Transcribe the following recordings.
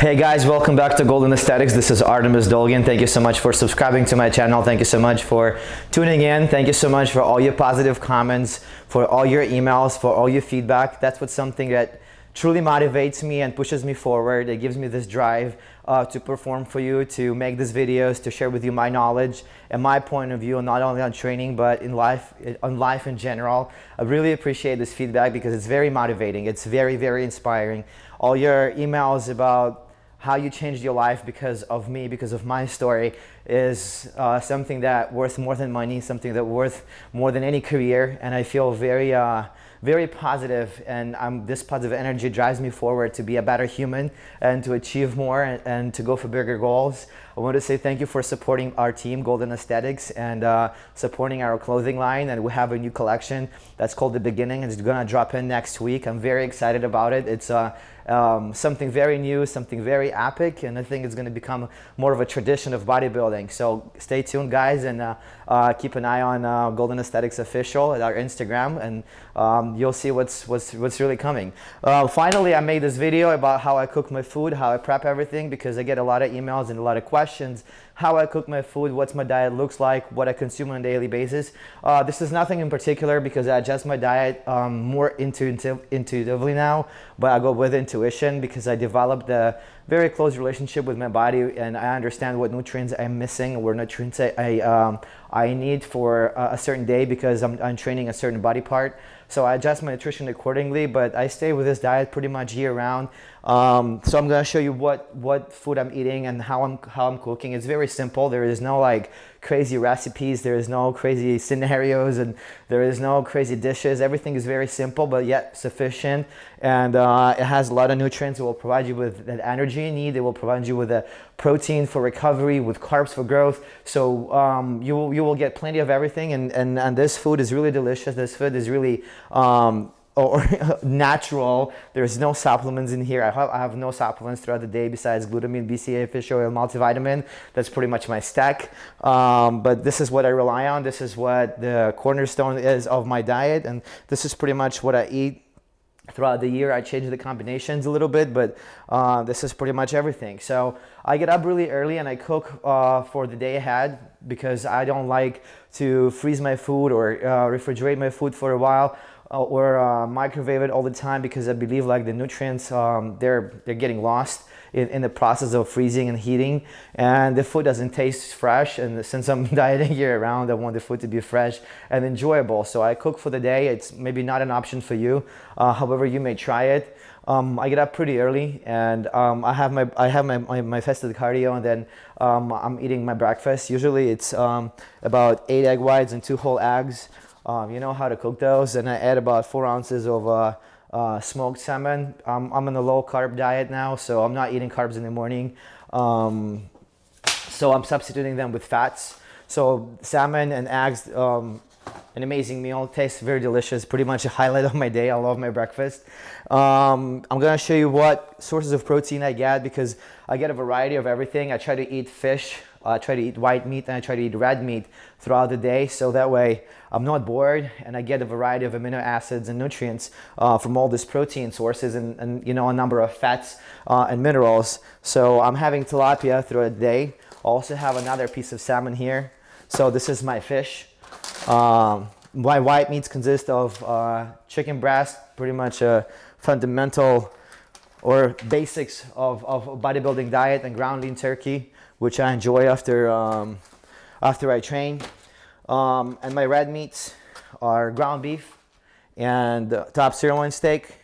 Hey guys, welcome back to Golden Aesthetics. This is Artemus Dolgin. Thank you so much for subscribing to my channel. Thank you so much for tuning in. Thank you so much for all your positive comments, for all your emails, for all your feedback. That's what's something that truly motivates me and pushes me forward. It gives me this drive to perform for you, to make these videos, to share with you my knowledge and my point of view, not only on training, but in life in general. I really appreciate this feedback because it's very motivating. It's very, very inspiring. All your emails about how you changed your life because of me, because of my story, is something that worth more than money, something that worth more than any career. And I feel very, very positive, and this positive energy drives me forward to be a better human and to achieve more and to go for bigger goals. I want to say thank you for supporting our team, Golden Aesthetics, and supporting our clothing line. And we have a new collection that's called The Beginning, and it's gonna drop in next week. I'm very excited about it. It's something very new, something very epic, and I think it's going to become more of a tradition of bodybuilding. So stay tuned, guys, and keep an eye on Golden Aesthetics Official at our Instagram, and you'll see what's really coming. Finally, I made this video about how I cook my food, how I prep everything, because I get a lot of emails and a lot of questions. How I cook my food, what's my diet looks like, what I consume on a daily basis. This is nothing in particular because I adjust my diet more intuitively now, but I go with intuition because I developed a very close relationship with my body, and I understand what nutrients I'm missing, what nutrients I need for a certain day because I'm training a certain body part. So I adjust my nutrition accordingly, but I stay with this diet pretty much year round. So I'm gonna show you what food I'm eating and how I'm cooking. It's very simple. There is no like crazy recipes. There is no crazy scenarios, and there is no crazy dishes. Everything is very simple, but yet sufficient. And it has a lot of nutrients. It will provide you with that energy you need. It will provide you with the protein for recovery, with carbs for growth. So you will get plenty of everything. And this food is really delicious. This food is really or natural. There's no supplements in here. I have no supplements throughout the day besides glutamine, BCAA, fish oil, multivitamin. That's pretty much my stack. But this is what I rely on. This is what the cornerstone is of my diet, and this is pretty much what I eat throughout the year. I change the combinations a little bit, but this is pretty much everything. So I get up really early and I cook for the day ahead because I don't like to freeze my food or refrigerate my food for a while, or microwave it all the time, because I believe like the nutrients they're getting lost in the process of freezing and heating, and the food doesn't taste fresh. And since I'm dieting year round, I want the food to be fresh and enjoyable. So I cook for the day. It's maybe not an option for you, however you may try it. I get up pretty early, and I have my fasted cardio, and then I'm eating my breakfast. Usually it's about 8 egg whites and 2 whole eggs. You know how to cook those, and I add about 4 ounces of smoked salmon. I'm on a low carb diet now, so I'm not eating carbs in the morning. So I'm substituting them with fats. So salmon and eggs, an amazing meal. Tastes very delicious. Pretty much a highlight of my day. I love my breakfast. I'm gonna show you what sources of protein I get, because I get a variety of everything. I try to eat fish, I try to eat white meat, and I try to eat red meat throughout the day, so that way I'm not bored, and I get a variety of amino acids and nutrients from all these protein sources, and you know, a number of fats and minerals. So I'm having tilapia throughout the day. I also have another piece of salmon here. So this is my fish. My white meats consist of chicken breast, pretty much a fundamental or basics of bodybuilding diet, and ground lean turkey, which I enjoy after I train. And my red meats are ground beef and top sirloin steak.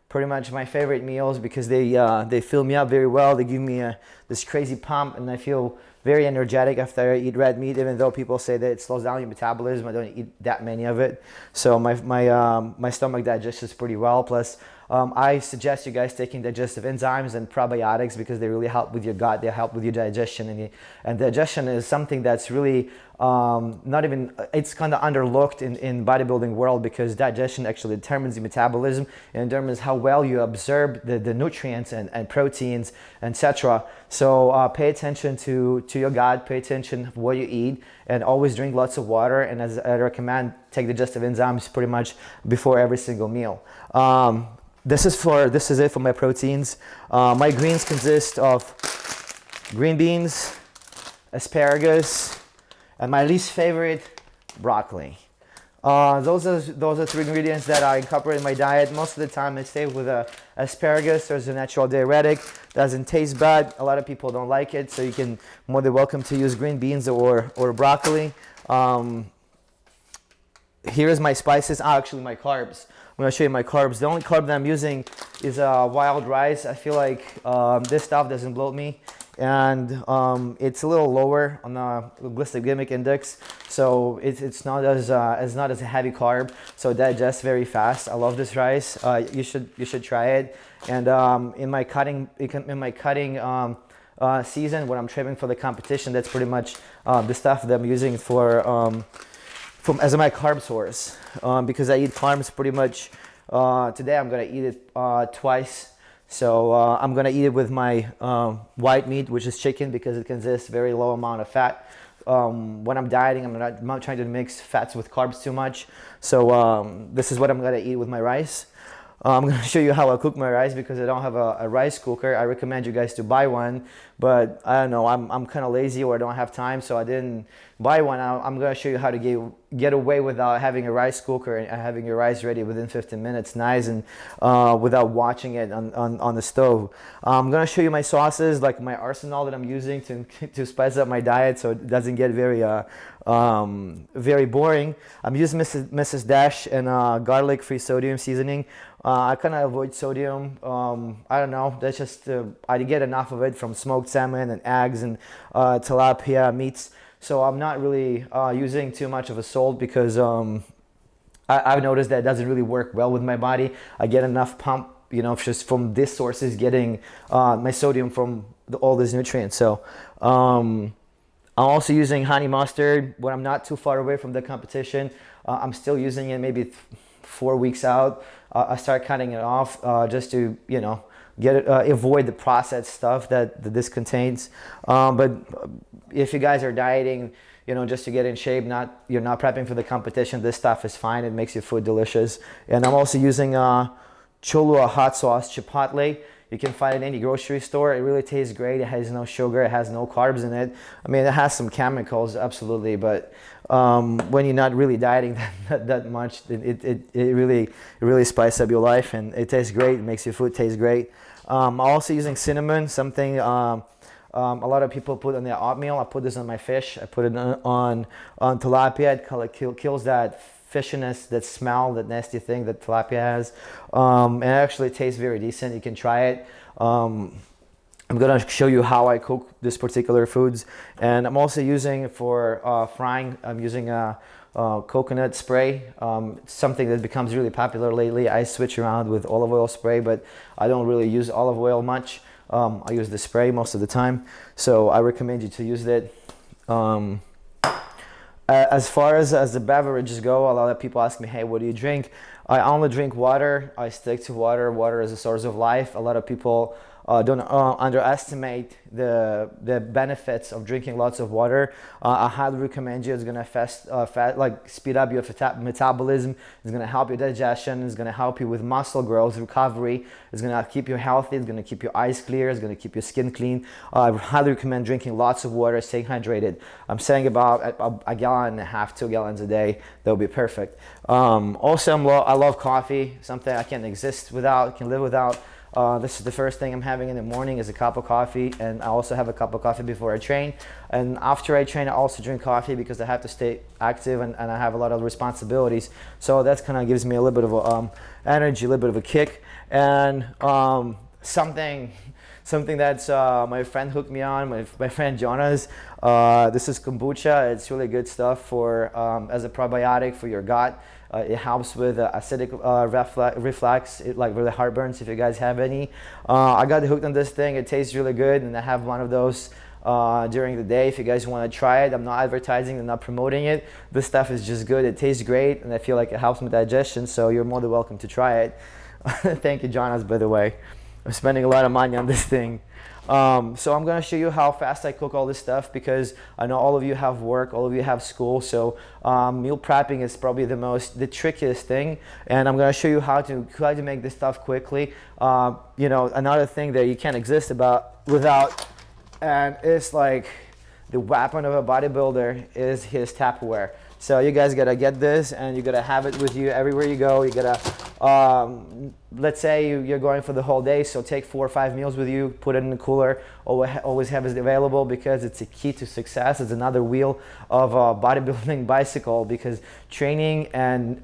Pretty much my favorite meals because they fill me up very well. They give me this crazy pump, and I feel very energetic after I eat red meat, even though people say that it slows down your metabolism. I don't eat that many of it, so my stomach digests pretty well. Plus, I suggest you guys taking digestive enzymes and probiotics because they really help with your gut. They help with your digestion, and digestion is something that's really not even, it's kind of underlooked in bodybuilding world, because digestion actually determines your metabolism and determines how well you absorb the nutrients and proteins, etc. So pay attention to your gut, pay attention to what you eat, and always drink lots of water. And as I recommend, take digestive enzymes pretty much before every single meal. this is it for my proteins. My greens consist of green beans, asparagus, and my least favorite, broccoli. Those are three ingredients that I incorporate in my diet. Most of the time I stay with asparagus. There's a natural diuretic, doesn't taste bad. A lot of people don't like it, so you can more than welcome to use green beans or broccoli. Here is my spices. Actually my carbs. I'm gonna show you my carbs. The only carb that I'm using is wild rice. I feel like this stuff doesn't bloat me, and it's a little lower on the glycemic index, so it's not as a heavy carb, so it digests very fast. I love this rice. You should try it. And in my cutting season, when I'm training for the competition, that's pretty much the stuff that I'm using for as my carb source, because I eat carbs pretty much. Today I'm gonna eat it twice. So I'm gonna eat it with my white meat, which is chicken, because it consists very low amount of fat. When I'm dieting, I'm not trying to mix fats with carbs too much. So this is what I'm gonna eat with my rice. I'm gonna show you how I cook my rice because I don't have a rice cooker. I recommend you guys to buy one, but I don't know, I'm kind of lazy or I don't have time, so I didn't buy one. I'm gonna show you how to get away without having a rice cooker and having your rice ready within 15 minutes, nice, and without watching it on the stove. I'm gonna show you my sauces, like my arsenal that I'm using to spice up my diet, so it doesn't get very boring. I'm using Mrs. Dash and garlic-free sodium seasoning. I kind of avoid sodium. I don't know. That's just I get enough of it from smoked salmon and eggs and tilapia meats. So I'm not really using too much of a salt because I've noticed that it doesn't really work well with my body. I get enough pump, just from these sources, getting my sodium from all these nutrients. So I'm also using honey mustard when I'm not too far away from the competition. I'm still using it maybe 4 weeks out. I start cutting it off just to avoid the processed stuff that this contains. But if you guys are dieting, just to get in shape, you're not prepping for the competition, this stuff is fine. It makes your food delicious. And I'm also using Cholula hot sauce, Chipotle. You can find it in any grocery store. It really tastes great. It has no sugar. It has no carbs in it. I mean, it has some chemicals, absolutely, but when you're not really dieting that much, it really spices up your life, and it tastes great. It makes your food taste great. I'm also using cinnamon, something a lot of people put on their oatmeal. I put this on my fish. I put it on tilapia. It kills that fishiness, that smell, that nasty thing that tilapia has. And it actually tastes very decent. You can try it. I'm gonna show you how I cook this particular foods. And I'm also using for frying, I'm using a coconut spray. Something that becomes really popular lately. I switch around with olive oil spray, but I don't really use olive oil much. I use the spray most of the time. So I recommend you to use that. As far as the beverages go, a lot of people ask me, hey, what do you drink? I only drink water. I stick to water. Water is a source of life. A lot of people don't underestimate the benefits of drinking lots of water. I highly recommend you. It's gonna speed up your metabolism. It's gonna help your digestion. It's gonna help you with muscle growth, recovery. It's gonna keep you healthy. It's gonna keep your eyes clear. It's gonna keep your skin clean. I highly recommend drinking lots of water, staying hydrated. I'm saying about a gallon and a half, 2 gallons a day. That would be perfect. Also, I love coffee. Something I can't exist without, can live without. This is the first thing I'm having in the morning is a cup of coffee, and I also have a cup of coffee before I train. And after I train, I also drink coffee because I have to stay active and I have a lot of responsibilities. So that kind of gives me a little bit of energy, a little bit of a kick. And something that's my friend hooked me on, my friend Jonas. This is kombucha. It's really good stuff for as a probiotic for your gut. It helps with acidic reflux, like with the heartburns if you guys have any. I got hooked on this thing. It tastes really good, and I have one of those during the day. If you guys want to try it, I'm not advertising, I'm not promoting it. This stuff is just good. It tastes great, and I feel like it helps with digestion, so you're more than welcome to try it. Thank you, Jonas, by the way. I'm spending a lot of money on this thing. So I'm gonna show you how fast I cook all this stuff, because I know all of you have work, all of you have school, so meal prepping is probably the trickiest thing, and I'm gonna show you how to make this stuff quickly. You know, another thing that you can't exist without, and it's like the weapon of a bodybuilder, is his Tupperware. So you guys gotta get this, and you gotta have it with you everywhere you go. You gotta, let's say you're going for the whole day, so take 4 or 5 meals with you, put it in the cooler, always have it available, because it's a key to success. It's another wheel of a bodybuilding bicycle, because training and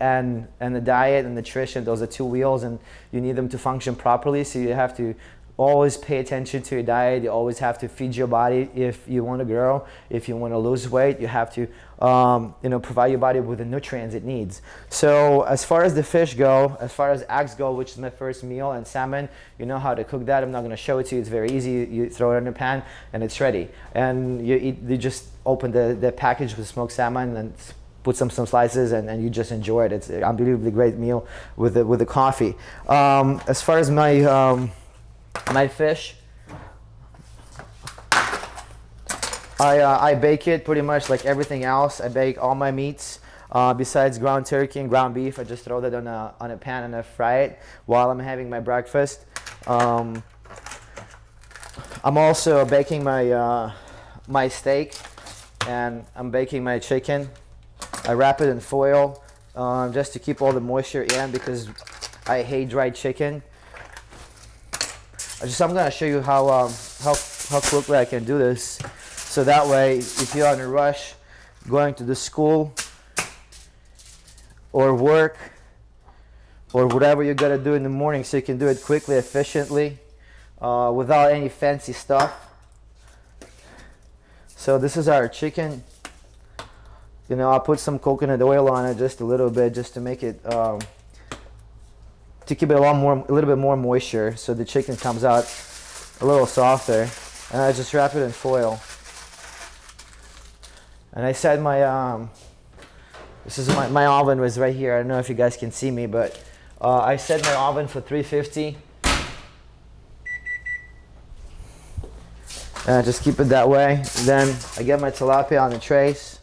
the diet and nutrition, those are 2 wheels, and you need them to function properly. So you have to always pay attention to your diet. You always have to feed your body if you want to grow. If you want to lose weight, you have to you know, provide your body with the nutrients it needs. So as far as the fish go, as far as eggs go, which is my first meal, and salmon, you know how to cook that. I'm not going to show it to you. It's very easy. You throw it in a pan and it's ready, and you just open the package with smoked salmon and put some slices, and you just enjoy it. It's an unbelievably great meal with the coffee. As far as my fish, I bake it pretty much like everything else. I bake all my meats, besides ground turkey and ground beef. I just throw that on a pan and I fry it while I'm having my breakfast. I'm also baking my steak, and I'm baking my chicken. I wrap it in foil just to keep all the moisture in, because I hate dried chicken. I'm going to show you how quickly I can do this, so that way if you're in a rush going to the school or work or whatever you got to do in the morning, so you can do it quickly, efficiently, without any fancy stuff. So this is our chicken. You know, I'll put some coconut oil on it, just a little bit, just to make it to keep it a little bit more moisture, so the chicken comes out a little softer. And I just wrap it in foil. And I set my this is my oven was right here. I don't know if you guys can see me, but I set my oven for 350. And I just keep it that way. Then I get my tilapia on the trays.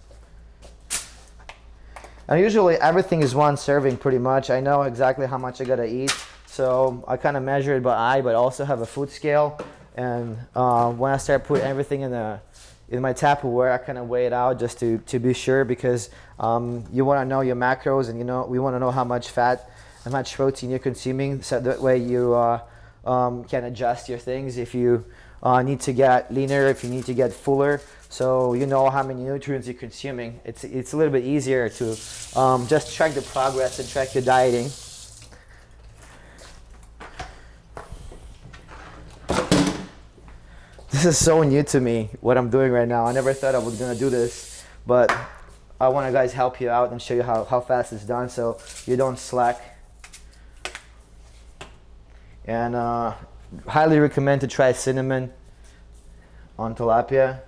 And usually everything is 1 serving pretty much. I know exactly how much I gotta eat, so I kind of measure it by eye, but also have a food scale. And when I start putting everything in my Tupperware, I kind of weigh it out just to be sure, because you want to know your macros, and we want to know how much fat, how much protein you're consuming, so that way you can adjust your things if you need to get leaner, if you need to get fuller. So you know how many nutrients you're consuming. It's a little bit easier to just track the progress and track your dieting. This is so new to me, what I'm doing right now. I never thought I was gonna do this, but I want to guys help you out and show you how fast it's done, so you don't slack. And highly recommend to try cinnamon on tilapia.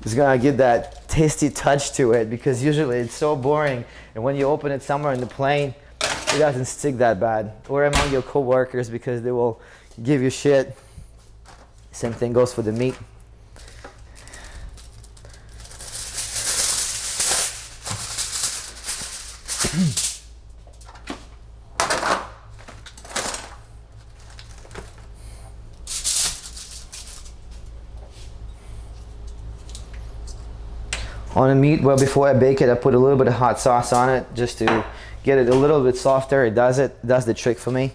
It's gonna get that tasty touch to it, because usually it's so boring, and when you open it somewhere in the plane, it doesn't stick that bad, or among your co-workers, because they will give you shit. Same thing goes for the meat. On the meat, well, before I bake it, I put a little bit of hot sauce on it just to get it a little bit softer. It does the trick for me.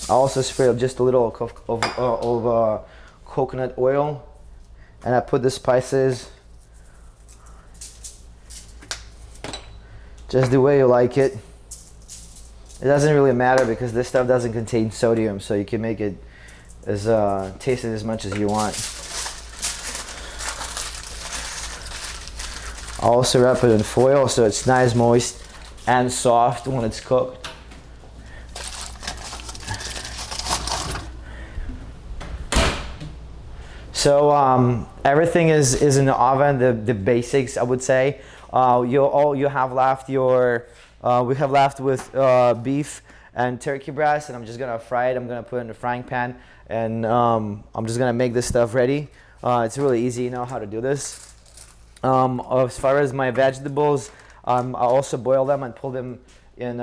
I also spray up just a little of coconut oil, and I put the spices just the way you like it. It doesn't really matter, because this stuff doesn't contain sodium, so you can make it as tasty as much as you want. I also wrap it in foil so it's nice, moist, and soft when it's cooked. So everything is in the oven, the basics, I would say. You have left we have left with beef and turkey breast, and I'm just gonna fry it. I'm gonna put it in the frying pan, and I'm just gonna make this stuff ready. It's really easy, you know how to do this. As far as my vegetables, I also boil them and pull them in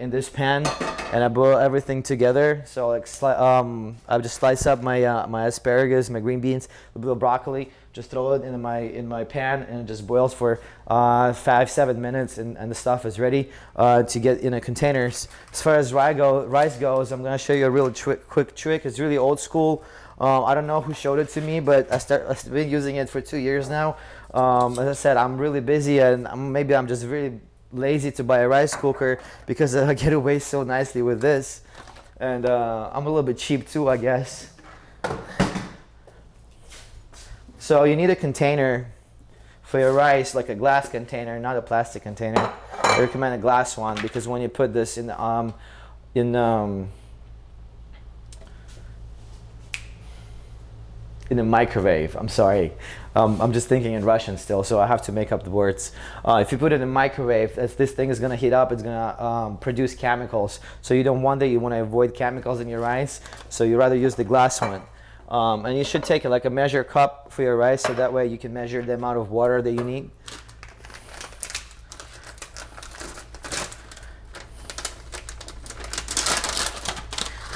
this pan, and I boil everything together. So like I just slice up my my asparagus, my green beans, a bit of broccoli, just throw it in my pan, and it just boils for 5-7 minutes, and the stuff is ready to get in a containers. As far as rice goes, I'm gonna show you a real quick trick. It's really old school. I don't know who showed it to me, but I've been using it for 2 years now. As I said, I'm really busy, and maybe I'm just really lazy to buy a rice cooker, because I get away so nicely with this, and I'm a little bit cheap too, I guess. So you need a container for your rice, like a glass container, not a plastic container. I recommend a glass one, because when you put this in the microwave, I'm sorry, I'm just thinking in Russian still, so I have to make up the words. If you put it in the microwave, as this thing is gonna heat up, it's gonna produce chemicals. So you don't want that. You want to avoid chemicals in your rice, so you rather use the glass one. And you should take like a measure cup for your rice, so that way you can measure the amount of water that you need.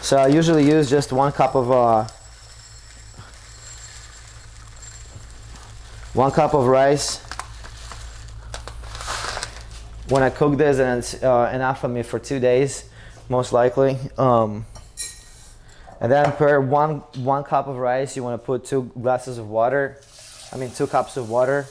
So I usually use just 1 cup of 1 cup of rice. When I cook this, and it's enough for me for 2 days, most likely. And then per one cup of rice, you want to put 2 glasses of water. 2 cups of water.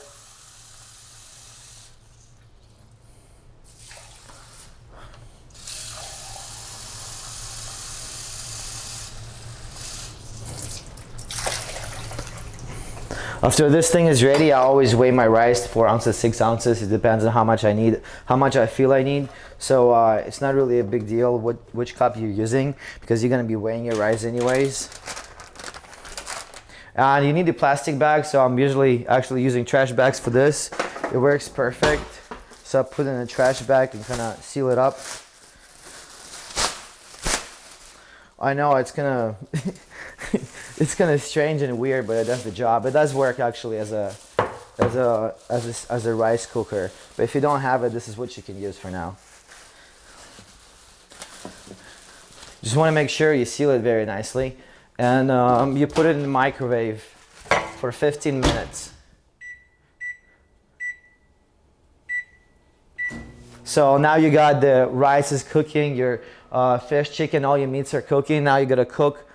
After this thing is ready, I always weigh my rice, 4 ounces, 6 ounces. It depends on how much I need, how much I feel I need. So it's not really a big deal which cup you're using, because you're gonna be weighing your rice anyways. And you need the plastic bag, so I'm usually actually using trash bags for this. It works perfect. So I put it in a trash bag and kind of seal it up. I know it's gonna it's kind of strange and weird, but it does the job. It does work actually as a rice cooker. But if you don't have it, this is what you can use for now. Just want to make sure you seal it very nicely, and you put it in the microwave for 15 minutes. So now you got the rice is cooking, your fish, chicken, all your meats are cooking. Now you gotta cook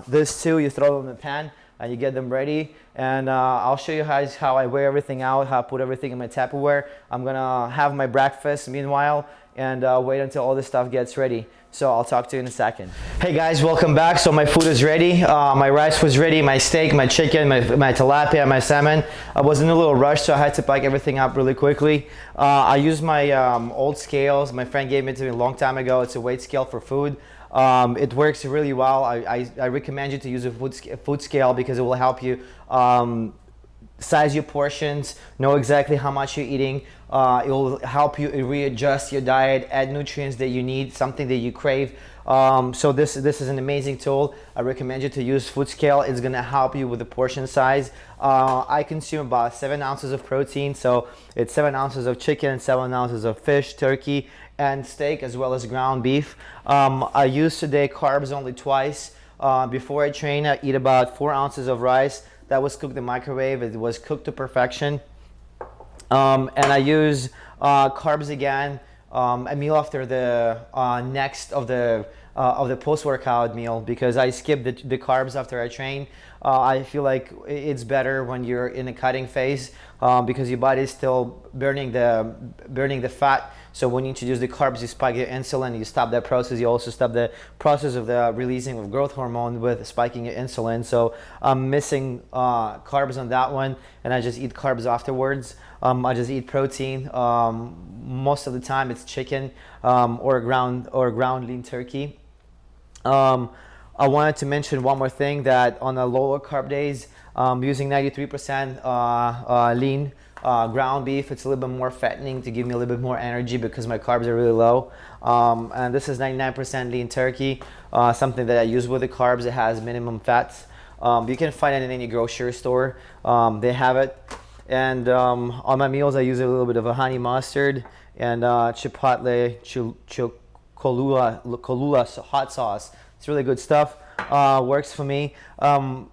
this too. You throw them in the pan and you get them ready. And I'll show you how I weigh everything out, how I put everything in my Tupperware. I'm gonna have my breakfast meanwhile, and wait until all this stuff gets ready. So I'll talk to you in a second. Hey guys, welcome back. So my food is ready. My rice was ready, my steak, my chicken, my tilapia, my salmon. I was in a little rush, so I had to pack everything up really quickly. I used my old scales. My friend gave it to me a long time ago. It's a weight scale for food. It works really well. I recommend you to use a food scale, because it will help you size your portions, know exactly how much you're eating. It will help you readjust your diet, add nutrients that you need, something that you crave. So this is an amazing tool. I recommend you to use food scale. It's gonna help you with the portion size. I consume about 7 ounces of protein, so it's 7 ounces of chicken, 7 ounces of fish, turkey, and steak, as well as ground beef. I use today carbs only twice. Before I train, I eat about 4 ounces of rice. That was cooked in the microwave. It was cooked to perfection. And I use carbs again, a meal after the next of the post-workout meal, because I skip the carbs after I train. I feel like it's better when you're in a cutting phase, because your body is still burning the fat. So when you introduce the carbs, you spike your insulin, you stop that process. You also stop the process of the releasing of growth hormone with spiking your insulin. So I'm missing carbs on that one, and I just eat carbs afterwards. I just eat protein. Most of the time it's chicken or ground lean turkey. I wanted to mention one more thing, that on the lower carb days, using 93% lean ground beef. It's a little bit more fattening to give me a little bit more energy because my carbs are really low. And this is 99% lean turkey, something that I use with the carbs. It has minimum fats. You can find it in any grocery store. They have it. And on my meals, I use a little bit of a honey mustard and chipotle Cholula hot sauce. It's really good stuff. Works for me. Not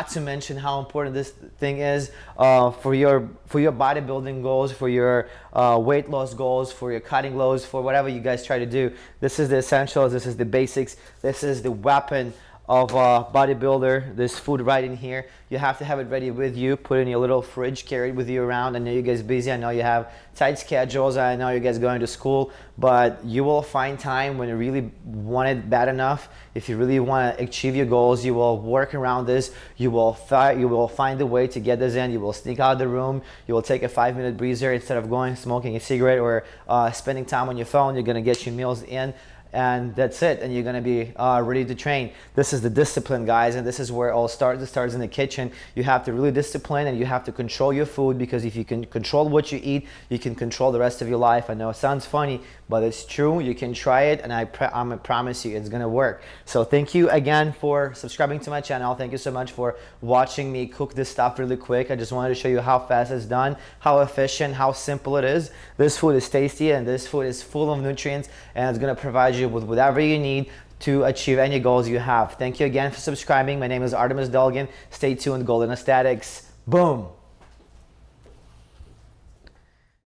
to mention how important this thing is for your bodybuilding goals, for your weight loss goals, for your cutting goals, for whatever you guys try to do. This is the essentials. This is the basics. This is the weapon of a bodybuilder. This food right in here. You have to have it ready with you. Put it in your little fridge. Carry it with you around. I know you guys busy. I know you have tight schedules. I know you guys going to school, but you will find time when you really want it bad enough. If you really want to achieve your goals, you will work around this. You will find a way to get this in. You will sneak out of the room. You will take a 5-minute breather instead of going smoking a cigarette or spending time on your phone. You're gonna get your meals in. And that's it, and you're gonna be ready to train. This is the discipline, guys, and this is where it all starts. It starts in the kitchen. You have to really discipline, and you have to control your food, because if you can control what you eat, you can control the rest of your life. I know it sounds funny, but it's true. You can try it, and I promise you it's gonna work. So thank you again for subscribing to my channel. Thank you so much for watching me cook this stuff really quick. I just wanted to show you how fast it's done, how efficient, how simple it is. This food is tasty, and this food is full of nutrients, and it's gonna provide you with whatever you need to achieve any goals you have. Thank you again for subscribing. My name is Artemus Dolgin. Stay tuned, Golden Aesthetics. Boom.